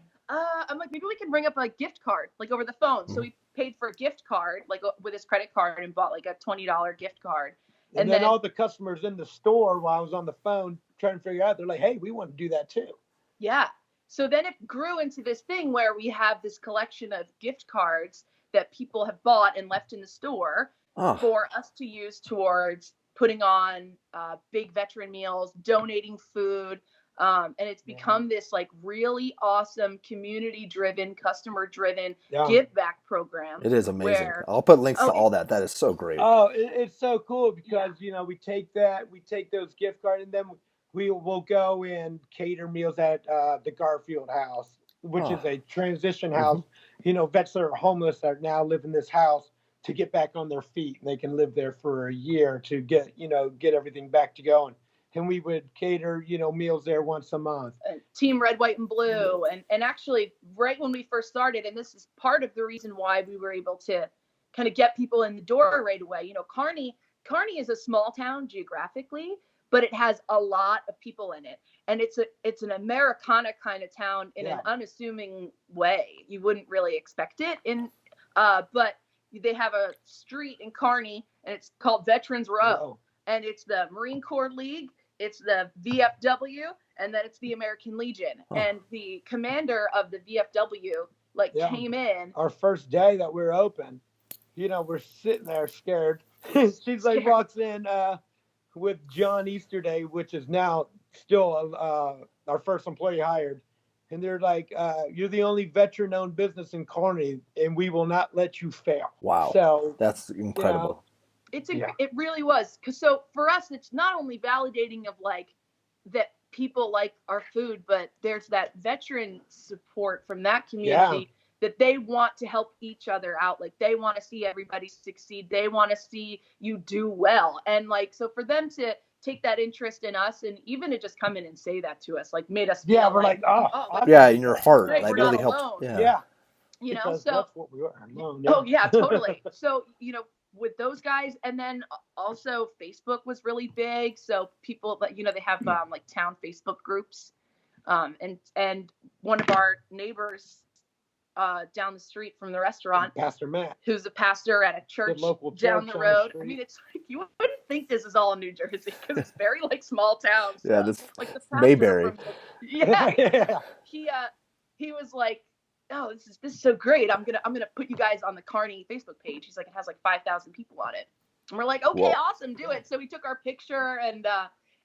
maybe we can bring up a gift card, like over the phone. So we paid for a gift card, like with his credit card, and bought like a $20 gift card. And then all the customers in the store, while I was on the phone trying to figure out, they're like, hey, we want to do that too. Yeah. So then it grew into this thing where we have this collection of gift cards that people have bought and left in the store for us to use towards putting on big veteran meals, donating food, And it's become this like really awesome community-driven, customer-driven Yeah. give back program. It is amazing. Where, I'll put links to all that. That is so great. Oh, it's so cool because we take those gift cards, and then we will go and cater meals at the Garfield House, which is a transition house. Vets that are homeless that now live in this house to get back on their feet, and they can live there for a year to get everything back to going. And we would cater, meals there once a month. Team Red, White, and Blue. And actually, right when we first started, and this is part of the reason why we were able to kind of get people in the door right away. Kearney is a small town geographically, but it has a lot of people in it. And it's an Americana kind of town in an unassuming way. You wouldn't really expect it but they have a street in Kearney, and it's called Veterans Row. And it's the Marine Corps League, it's the VFW, and then it's the American Legion. And the commander of the VFW came in. Our first day that we're open, we're sitting there scared. She's like walks in with John Easterday, which is now still our first employee hired. And they're like, you're the only veteran-owned business in Kearney, and we will not let you fail. Wow. So that's incredible. It really was. So for us, it's not only validating of that people like our food, but there's that veteran support from that community that they want to help each other out. Like they want to see everybody succeed. They want to see you do well. And so for them to take that interest in us and even to just come in and say that to us, made us feel we're in your heart. Right, that really helped. Yeah. So that's what we were alone. Oh yeah, totally. So, with those guys, and then also Facebook was really big. So people that, they have town Facebook groups. And one of our neighbors down the street from the restaurant, Pastor Matt, who's a pastor at a church down the road. I mean, it's you wouldn't think this is all in New Jersey because it's very small towns. Yeah, this the Mayberry. He was like, oh, this is so great. I'm gonna put you guys on the Kearney Facebook page. He's like, it has 5,000 people on it. And we're like, okay, awesome, do it. So we took our picture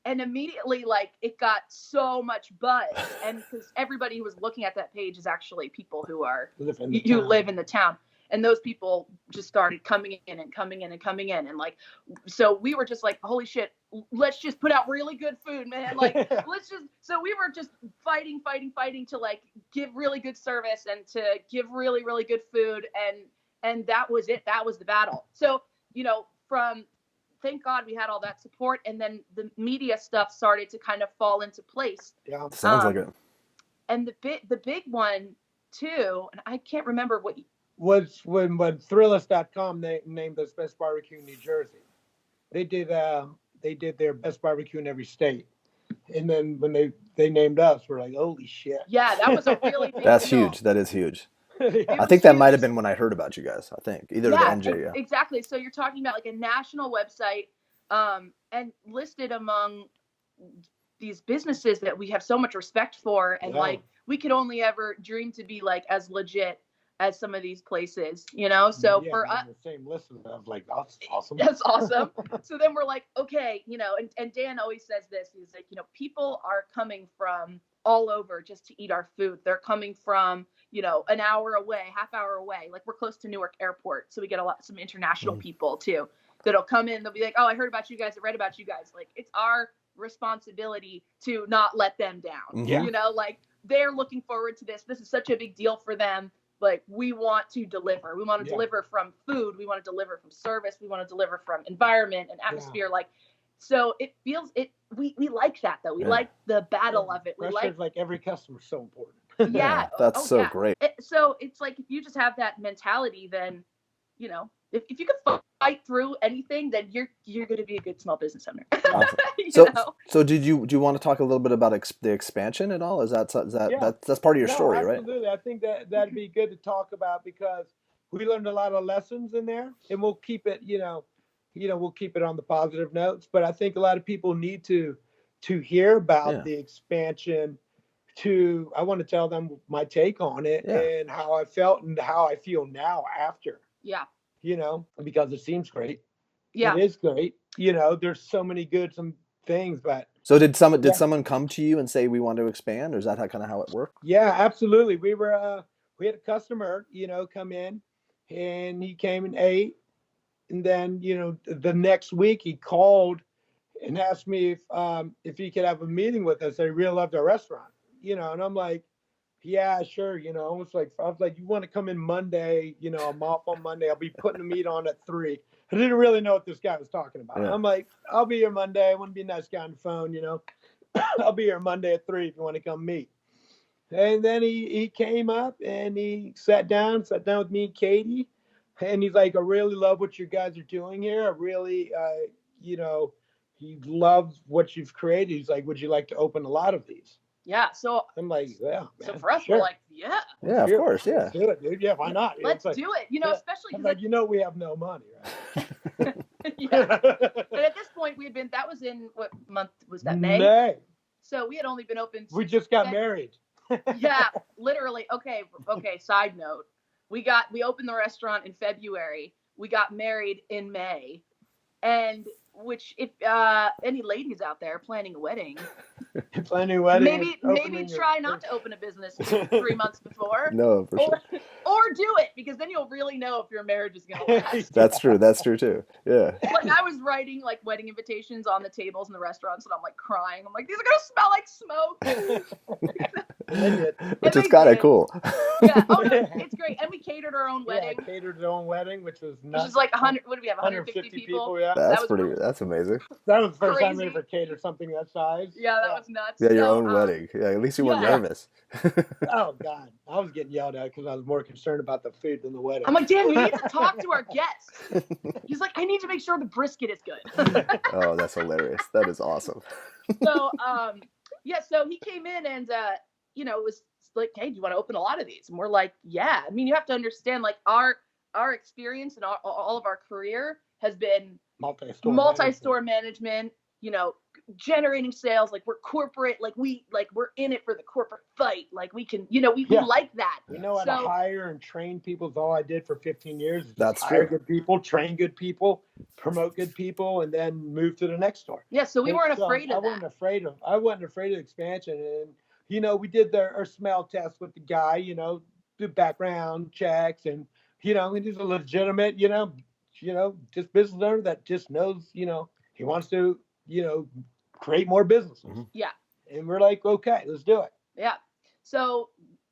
and immediately it got so much buzz. And because everybody who was looking at that page is actually people who live in the town. And those people just started coming in. And so we were just like, holy shit, let's just put out really good food, man. So we were just fighting to give really good service and to give really, really good food. And that was it. That was the battle. So, thank God we had all that support. And then the media stuff started to kind of fall into place. Yeah. Sounds like it. And the big one too, and I can't remember what was when Thrillist.com named us Best Barbecue in New Jersey. They did their best barbecue in every state. And then when they named us, we're like, holy shit. Yeah, that was a really big That's deal. huge. That is huge. I think that might have been when I heard about you guys. I think either the NJ. Exactly. So you're talking about a national website, and listed among these businesses that we have so much respect for, and we could only ever dream to be as legit as some of these places, So for us, the same list of that's awesome. That's awesome. So then we're like, okay, and Dan always says this. He's like, people are coming from all over just to eat our food. They're coming from, an hour away, half hour away. We're close to Newark Airport, so we get some international people too that'll come in. They'll be like, oh, I heard about you guys. I read about you guys. It's our responsibility to not let them down. Yeah. They're looking forward to this. This is such a big deal for them. We want to deliver. We want to deliver from food. We want to deliver from service. We want to deliver from environment and atmosphere. So it feels it. We like that though. We like the battle of it. We like every customer is so important. Yeah, that's so great. So it's if you just have that mentality, then if you can fight through anything, then you're going to be a good small business owner. Awesome. So do you want to talk a little bit about the expansion at all? That's part of your story, right? Absolutely. I think that'd be good to talk about because we learned a lot of lessons in there, and we'll keep it, we'll keep it on the positive notes. But I think a lot of people need to hear about the expansion. I want to tell them my take on it and how I felt and how I feel now after. Yeah. Because it seems great. Yeah. It is great. There's so many good things. But So did someone come to you and say we want to expand, or is that how it worked? yeah, absolutely. We had a customer, come in, and he came and ate, and then the next week he called and asked me if he could have a meeting with us. They really loved our restaurant, and I'm like, yeah, sure. I was like, you want to come in Monday? I'm off on Monday. I'll be putting the meat on at 3. I didn't really know what this guy was talking about. Yeah. I'm like, I'll be here Monday. I want to be a nice guy on the phone, I'll be here Monday at 3 if you want to come meet. And then he came up and he sat down with me and Katie. And he's like, I really love what you guys are doing here. I really, he loves what you've created. He's like, would you like to open a lot of these? Yeah. So I'm like, yeah. So Man, for us, sure. we're like, yeah. Yeah, of course, yeah. Let's do it, dude. Yeah, why not? Let's do it. Especially I'm like, we have no money, right? yeah. But at this point, that was in what month was that? May. So we had only been open. We just got married. Yeah, literally. Okay. Side note: we opened the restaurant in February. We got married in May, and which if any ladies out there planning a wedding, maybe try not to open a business 3 months before. No, for sure. Or do it, because then you'll really know if your marriage is going to last. That's true too. Yeah. Like I was writing like wedding invitations on the tables in the restaurants, and I'm like crying. I'm like, these are going to smell like smoke. Which is kind of cool. Yeah. Oh no, it's great. And we catered our own wedding. Yeah, catered our own wedding, which was nuts. Which is like 100. What do we have? 150 people. Yeah. That's amazing. That was the first time we ever catered something that size. Yeah, that was nuts. Yeah, your own wedding. Yeah, at least you weren't nervous. Oh God, I was getting yelled at because I was more concerned about the food than the wedding. I'm like, Dan, we need to talk to our guests. He's like, I need to make sure the brisket is good. Oh, that's hilarious. That is awesome. So, so he came in and, it was like, hey, do you want to open a lot of these? And we're like, yeah. I mean, you have to understand, like, our experience and all of our career has been multi-store management, generating sales. Like, we're corporate, we're in it for the corporate fight. Like, we can, we like that. We know how to hire and train people is all I did for 15 years. That's hire true. Good people, train good people, promote good people, and then move to the next store. Yeah, so we weren't afraid of that. I wasn't afraid of expansion. And, we did our smell test with the guy, do background checks, and, he's a legitimate, just business owner that just knows, he wants to, create more businesses. Mm-hmm. Yeah. And we're like, okay, let's do it. Yeah. So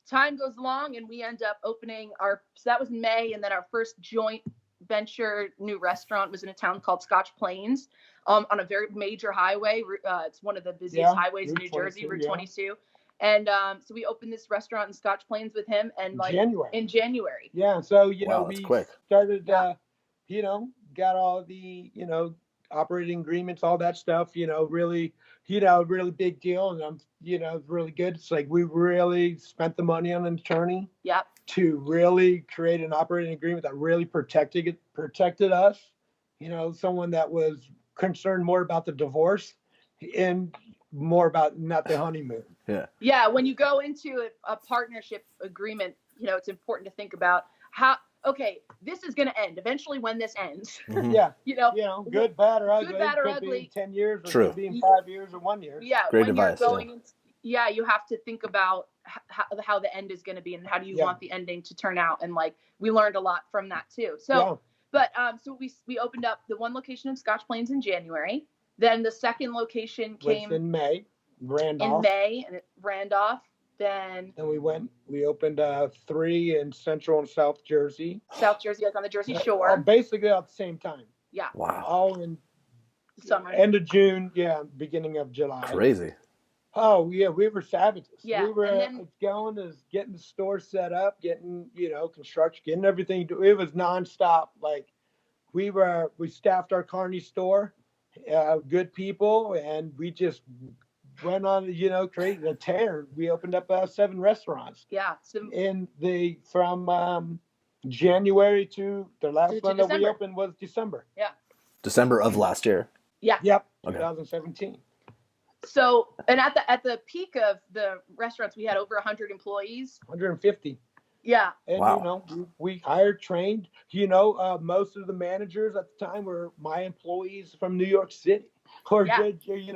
time goes along and we end up opening so that was May. And then our first joint venture new restaurant was in a town called Scotch Plains, on a very major highway. It's one of the busiest highways in New Jersey, Route 22. And so we opened this restaurant in Scotch Plains with him in January. Yeah. So, we started, got all the, operating agreements, all that stuff, really big deal. And it's really good. It's like we really spent the money on an attorney to really create an operating agreement that really protected us, someone that was concerned more about the divorce and more about not the honeymoon. Yeah. When you go into a partnership agreement, it's important to think about okay, this is going to end eventually when this ends. Mm-hmm. Yeah. Good, bad, or ugly. Good, bad, or could ugly. Be in 10 years, or True. could be in 5 years or 1 year. Yeah. Great when advice, you're going you have to think about how the end is going to be and how do you want the ending to turn out. And we learned a lot from that too. So, but so we opened up the one location in Scotch Plains in January. Then the second location came in May, Randolph. And it Randolph. Then we opened 3 in Central and South Jersey. South Jersey, like on the Jersey Shore. Basically at the same time. Yeah. Wow. All in summer. End of June, beginning of July. Crazy. Oh yeah, we were savages. Yeah. We were getting the store set up, getting construction, getting everything. It was nonstop. Like we staffed our Kearney store, good people, and we just went on, created a tear. We opened up 7 restaurants. Yeah. From January to the last one that we opened was December. Yeah. December of last year. Yeah. Yep. Okay. 2017. So, and at the peak of the restaurants, we had over 100 employees. 150. Yeah. And, Wow. we hired, trained, most of the managers at the time were my employees from New York City. Or, Yeah.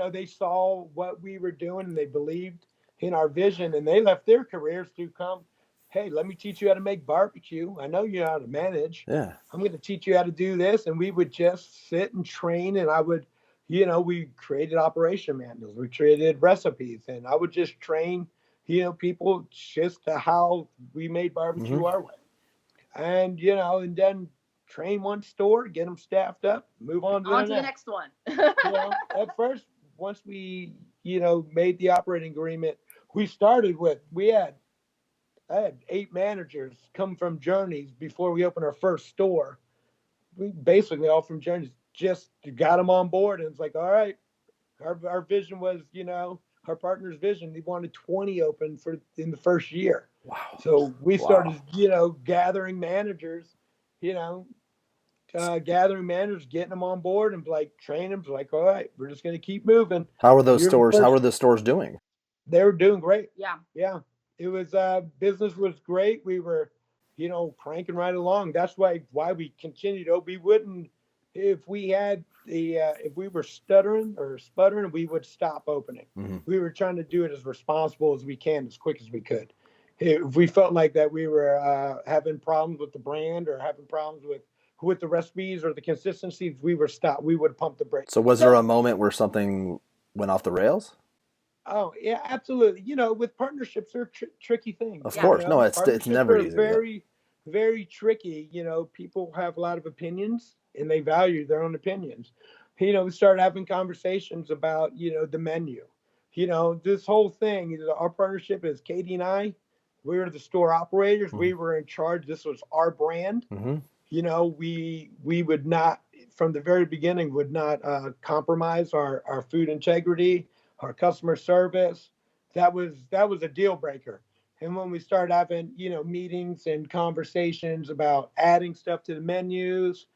they saw what we were doing and they believed in our vision and they left their careers to come, hey, let me teach you how to make barbecue. I know you know how to manage. Yeah. I'm going to teach you how to do this. And we would just sit and train and I would, we created operation manuals, we created recipes, and I would just train, people just to how we made Hmm. barbecue our way. And, and then train one store, get them staffed up, move on to On the to the next. next one. At first, once we, made the operating agreement, I had 8 managers come from Journeys before we opened our first store. We basically all from Journeys, just got them on board. And it's like, all right, our vision was, our partner's vision. They wanted 20 open in the first year. Wow. So we Wow. started, gathering managers, you know, getting them on board and like train them. Like, all right, we're just going to keep moving. How are those You're the stores? How first. are the stores doing? They were doing great. Yeah. Yeah, it was business was great. We were, cranking right along. That's why we continued. Oh, we wouldn't if we had the if we were stuttering or sputtering, we would stop opening. Hmm. We were trying to do it as responsible as we can, as quick as we could. If we felt like that we were having problems with the brand or having problems with the recipes or the consistencies, we were stop. We would pump the brakes. So was there a moment where something went off the rails? Oh yeah, absolutely. With partnerships, they're tricky things. Of Yeah. course. No, it's Partnerships never are easy. Yeah. very, very tricky. People have a lot of opinions and they value their own opinions. We started having conversations about the menu. This whole thing. Our partnership is Katie and I. We were the store operators. Hmm. We were in charge. This was our brand. Hmm. We would not, from the very beginning, would not compromise our food integrity, our customer service. That was a deal breaker. And when we started having meetings and conversations about adding stuff to the menus,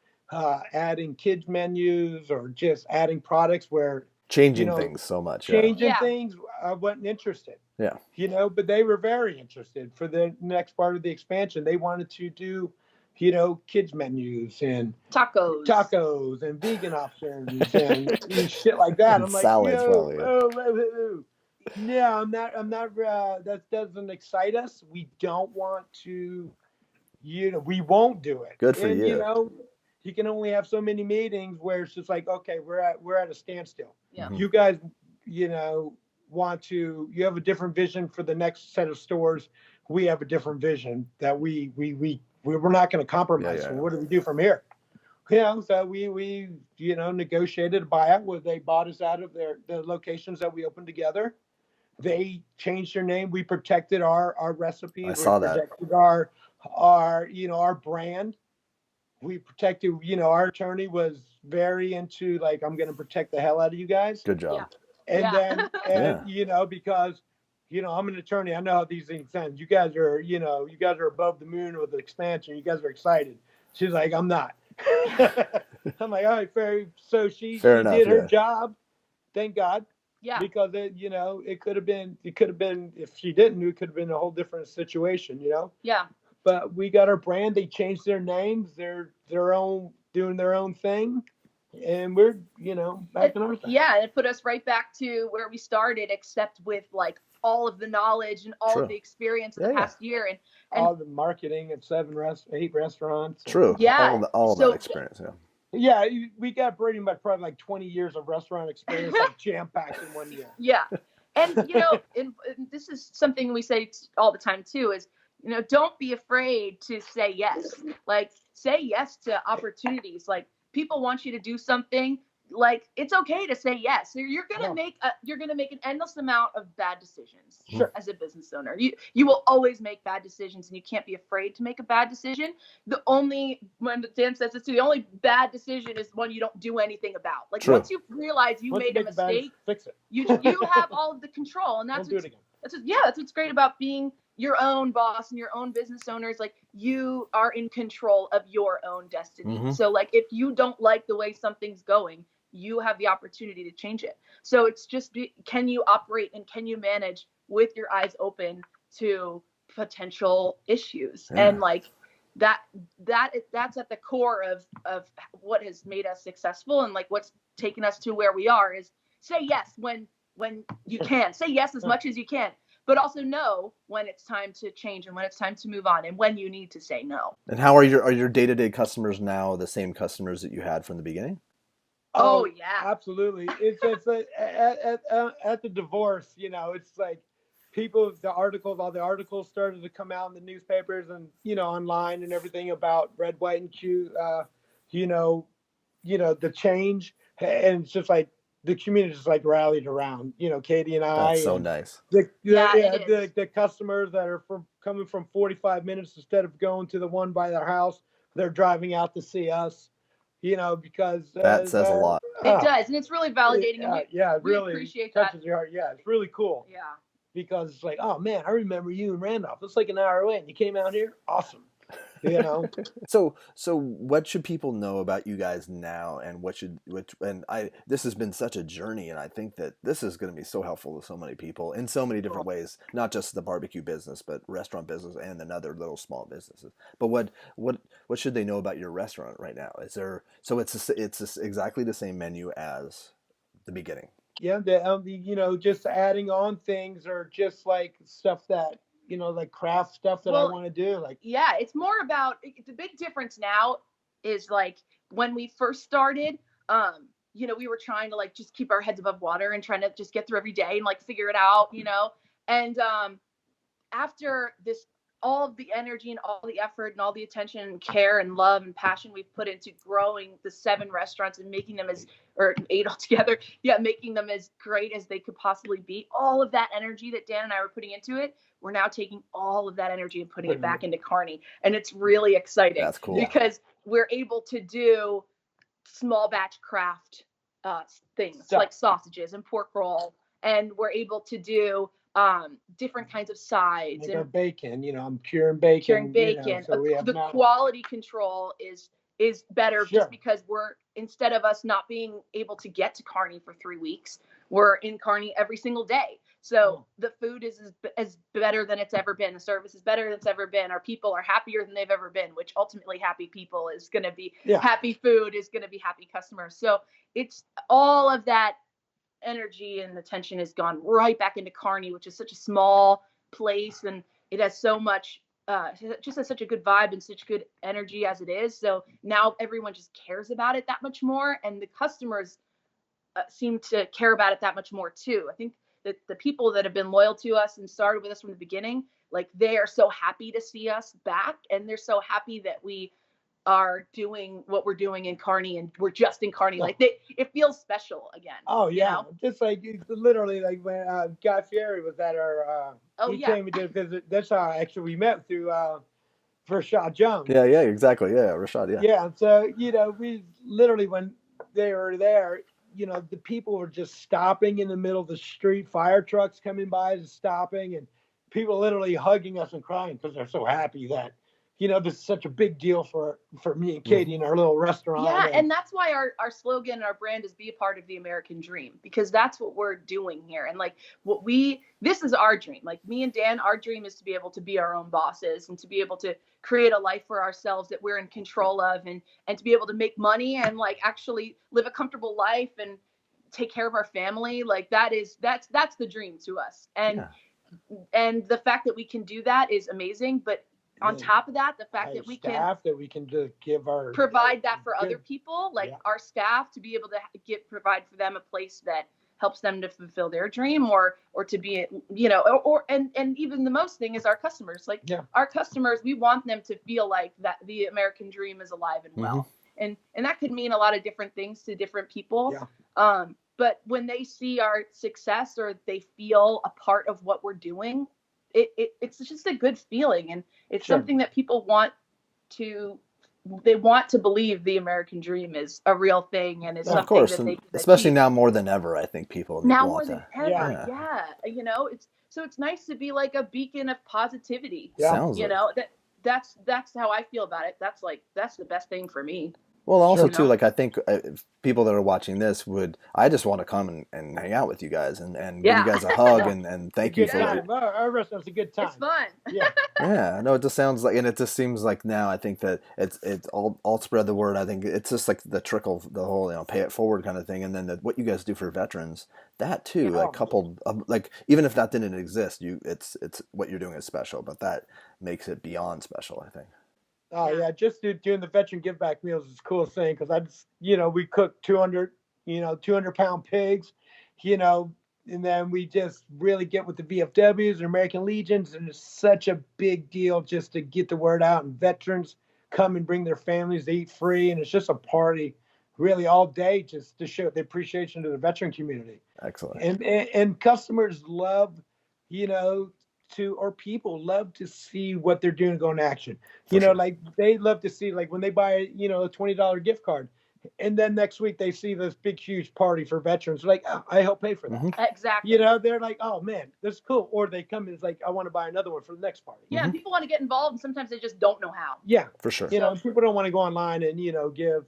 adding kids menus, or just adding products where Changing things so much. Yeah. changing Yeah. things, I wasn't interested. Yeah. But they were very interested for the next part of the expansion. They wanted to do, kids menus and Tacos. and vegan options and shit like that. And I'm like, salads, probably. Yeah. no, I'm not, that doesn't excite us. We don't want to, we won't do it. Good for And, you. you can only have so many meetings where it's just like, okay, we're at a standstill. Yeah. Mhm. You guys, you have a different vision for the next set of stores. We have a different vision that we're not going to compromise. Yeah. So what do we do from here? So we negotiated a buyout where they bought us out of the locations that we opened together. They changed their name. We protected our recipes. I saw we that. protected our brand. We protected, our attorney was very into like, I'm going to protect the hell out of you guys. Good job. And Yeah. then, Yeah. because, I'm an attorney, I know how these things sound. You guys are above the moon with the expansion. You guys are excited. She's like, I'm not. I'm like, all right, fair. So she Fair did her enough, yeah. job. Thank God. Yeah. Because it could have been, if she didn't, it could have been a whole different situation, Yeah. But we got our brand. They changed their names. They're doing their own thing. And we're, back in our thing. Yeah, and it put us right back to where we started, except with like all of the knowledge and all True. of the experience Yeah, the yeah. past year and All the marketing at 8 restaurants. True. Yeah. All So- that experience. Yeah. Yeah, we got pretty much probably like 20 years of restaurant experience, like jam packed in 1 year. Yeah. And, and this is something we say all the time too is, don't be afraid to say yes. Like, say yes to opportunities. Like, people want you to do something. Like, it's okay to say yes. You're gonna make an endless amount of bad decisions. Sure. As a business owner, you will always make bad decisions, and you can't be afraid to make a bad decision. When Dan says this, the only bad decision is one you don't do anything about. Like, True. once you realize you Once made you a make bad, mistake, fix it. you have all of the control, and Don't do it again. that's what's great about being your own boss and your own business owner is like you are in control of your own destiny. Mhm. So like if you don't like the way something's going, you have the opportunity to change it. So it's just can you operate and can you manage with your eyes open to potential issues. Yeah. And like that's at the core of what has made us successful, and like what's taken us to where we are is say yes when you can, say yes as much as you can, but also know when it's time to change and when it's time to move on and when you need to say no. And how are your day-to-day customers now the same customers that you had from the beginning? Oh yeah, absolutely. It's like at the divorce, it's like all the articles started to come out in the newspapers and online and everything about Red, White, and Q. You know, the change, and it's just like the community just like rallied around. Katie and I, That's so and nice. the customers that are coming from 45 minutes instead of going to the one by their house, they're driving out to see us. Because That says a lot. It does, and it's really validating. And we really appreciate touches that. your heart. Yeah, it's really cool. Yeah, because it's like, oh man, I remember you in Randolph. It's like an hour away, and you came out here. Awesome. So what should people know about you guys now, and this has been such a journey, and I think that this is going to be so helpful to so many people in so many different ways, not just the barbecue business, but restaurant business and then other little small businesses. But what should they know about your restaurant right now? It's exactly the same menu as the beginning. Yeah, just adding on things, or just like stuff that like craft stuff that I want to do. Like, yeah, it's more about the big difference now is like when we first started, we were trying to like just keep our heads above water and trying to just get through every day and like figure it out, and after this, all of the energy and all the effort and all the attention and care and love and passion we've put into growing the 7 restaurants and making them or 8 altogether, making them as great as they could possibly be. All of that energy that Dan and I were putting into it, we're now taking all of that energy and putting it back into Kearney. And it's really exciting. That's cool. Because we're able to do small batch craft things like sausages and pork roll. And we're able to do different kinds of sides. Like and bacon, I'm curing bacon. So the quality control is better just because instead of us not being able to get to Kearney for 3 weeks, we're in Kearney every single day. So the food is as better than it's ever been. The service is better than it's ever been. Our people are happier than they've ever been, which ultimately happy people is going to be happy food is going to be happy customers. So it's all of that energy and attention has gone right back into Kearney, which is such a small place, and it has so much just has such a good vibe and such good energy as it is. So now everyone just cares about it that much more, and the customers seem to care about it that much more too. I think that the people that have been loyal to us and started with us from the beginning, like they are so happy to see us back, and they're so happy that we are doing what we're doing in Kearney, and we're just in Kearney. Like it feels special again. Oh yeah, just like literally like when Guy Fieri was at our. He came and did a visit. That's how actually we met through Rashad Jones. Yeah, exactly. Yeah, Rashad. Yeah. Yeah, so we literally when they were there, the people were just stopping in the middle of the street. Fire trucks coming by, just stopping, and people literally hugging us and crying because they're so happy that. This is such a big deal for me and Katie in our little restaurant. Yeah, and that's why our slogan and our brand is be a part of the American dream, because that's what we're doing here. And like this is our dream. Like me and Dan, our dream is to be able to be our own bosses and to be able to create a life for ourselves that we're in control of, and to be able to make money and like actually live a comfortable life and take care of our family. Like that's the dream to us. And the fact that we can do that is amazing, but on top of that, the fact that we can just provide that for other people, like our staff, to be able to provide for them a place that helps them to fulfill their dream, or to be, and even the most thing is our customers. Like our customers, we want them to feel like that the American dream is alive and well, and that could mean a lot of different things to different people. But when they see our success or they feel a part of what we're doing, it's just a good feeling, and it's something that people want to believe the American dream is a real thing, and it's something that they can especially achieve. Now more than ever, I think people now want more than that. ever. It's nice to be like a beacon of positivity. Sounds that's how I feel about it. That's the best thing for me. Well, also Sure. too, like I think if people that are watching this I just want to come and hang out with you guys and give you Yeah. guys a hug Yeah. and A thank you good for what. time. Our restaurant's a good time. It's fun. Yeah. Yeah, no, it just sounds like, and it just seems like now I think that it's all spread the word. I think it's just like the trickle, the whole pay it forward kind of thing, and then what you guys do for veterans, that too, Yeah. like coupled, like even if that didn't exist, it's what you're doing is special, but that makes it beyond special, I think. Oh Yeah. yeah, just doing the veteran give back meals is the coolest thing because I just we cook 200 200-pound pigs, you know, and then we just really get with the VFWs and American Legions, and it's such a big deal just to get the word out. And veterans come and bring their families, they eat free, and it's just a party, really all day, just to show the appreciation to the veteran community. Excellent. And customers love, you know, or people love to see what they're doing go in action. For sure. Like they love to see, like when they buy, a $20 gift card, and then next week they see this big huge party for veterans. Like, oh, I help pay for that. Mm-hmm. Exactly. They're like, oh man, this is cool. Or they come and it's like, I want to buy another one for the next party. Yeah, people want to get involved, and sometimes they just don't know how. Yeah, For sure. People don't want to go online and give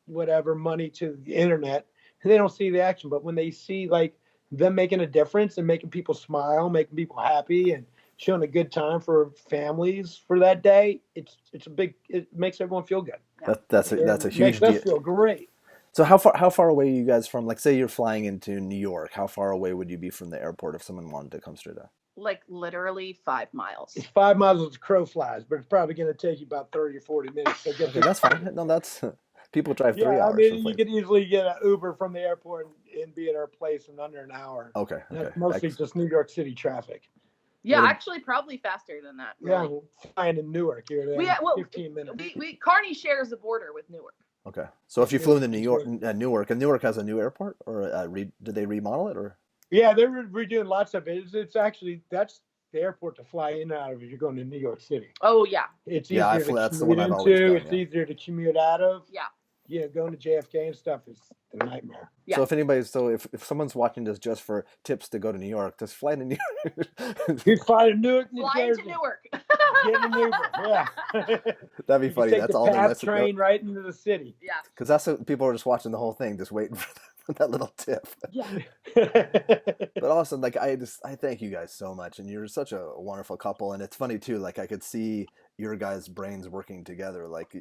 whatever money to the internet. They don't see the action, but when they see like them making a difference and making people smile, making people happy, and showing a good time for families for that day, it makes everyone feel good. That's a It huge makes us deal. feel great. So how far away are you guys from, like, say you're flying into New York? How far away would you be from the airport if someone wanted to come straight out? Like literally 5 miles. It's 5 miles as the crow flies, but it's probably going to take you about 30 or 40 minutes to get Okay, that's fine. No, that's people drive 3 Yeah, hours. I mean, you could easily get an Uber from the airport and be at our place in under an hour. Okay. That's mostly just New York City traffic. Yeah, actually, probably faster than that. Really. Yeah, flying in Newark, you're there 15 minutes. Kearney shares the border with Newark. Okay. So if you flew into Newark, and Newark has a new airport, or did they remodel it, or? Yeah, they're redoing lots of it. It's actually, that's the airport to fly in and out of if you're going to New York City. Oh yeah. It's easier to that's the commute one I've always into. done, It's easier to commute out of. Yeah. Yeah, going to JFK and stuff is a nightmare. Yeah. So if someone's watching this just for tips to go to New York, just fly to New York. You fly to Newark, New Fly Jersey. into Newark. Get an Uber. Yeah. That'd be funny. Take That's the all the PATH train right into the city. Yeah. Because that's what people are just watching the whole thing, just waiting for that little tip. Yeah. But also, like, I thank you guys so much, and you're such a wonderful couple. And it's funny too, like I could see your guys' brains working together. Like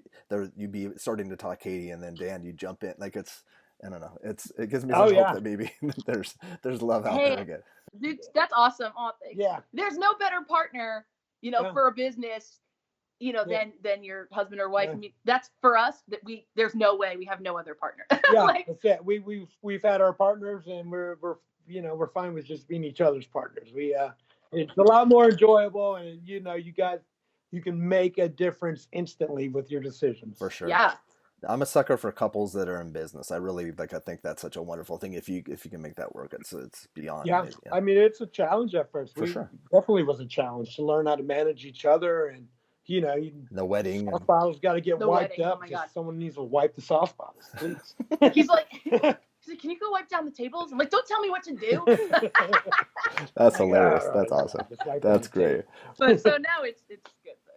you'd be starting to talk Katie, and then Dan, you jump in. Like I don't know. It gives me some hope that maybe there's love out there again. Dude, that's awesome. Oh, thanks. Yeah. There's no better partner, for a business, than your husband or wife. Yeah. I mean, that's for us. There's no way we have no other partner. Yeah, Like, that's it. We've had our partners, and we're fine with just being each other's partners. It's a lot more enjoyable, and you guys, you can make a difference instantly with your decisions. For sure. yeah. I'm a sucker for couples that are in business. I really I think that's such a wonderful thing. If you can make that work, it's beyond. Yeah. I mean, it's a challenge at first. For sure. Definitely was a challenge to learn how to manage each other, and the wedding. Sauce bottles got to get wiped up. Oh my God. Someone needs to wipe the sauce bottles, please. He's like, can you go wipe down the tables? I'm like, don't tell me what to do. That's hilarious. All That's right. awesome. Just wipe That's the great. But so now it's good.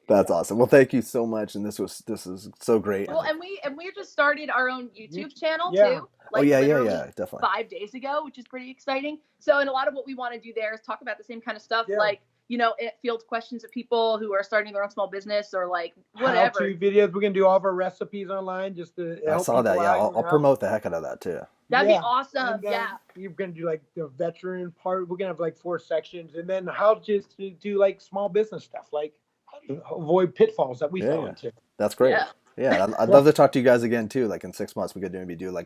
That's awesome. Well, thank you so much, and this is so great. Well, and we just started our own YouTube channel Yeah. too. Like, yeah, literally definitely. 5 days ago, which is pretty exciting. So, and a lot of what we want to do there is talk about the same kind of stuff, Yeah. like it fields questions of people who are starting their own small business or like whatever. How-to videos. We're gonna do all of our recipes online just to help I saw that. people Yeah, out, I'll promote the heck out of that too. That'd Yeah. be awesome. And then Yeah. We're gonna do like the veteran part. We're gonna have like 4 sections, and then how just to do like small business stuff, like how to avoid pitfalls that we fell into. That's great. Yeah. Yeah, I'd love to talk to you guys again too. Like in 6 months, we could maybe do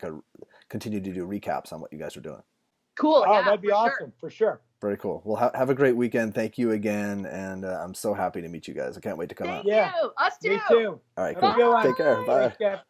continue to do recaps on what you guys are doing. Cool. Oh, Yeah, that'd be for awesome sure. for sure. Very cool. Well, have a great weekend. Thank you again, and I'm so happy to meet you guys. I can't wait to come out. Thank you. Us too. Me too. All right, Have a cool. good one. Take care. Bye. Thanks, Jeff.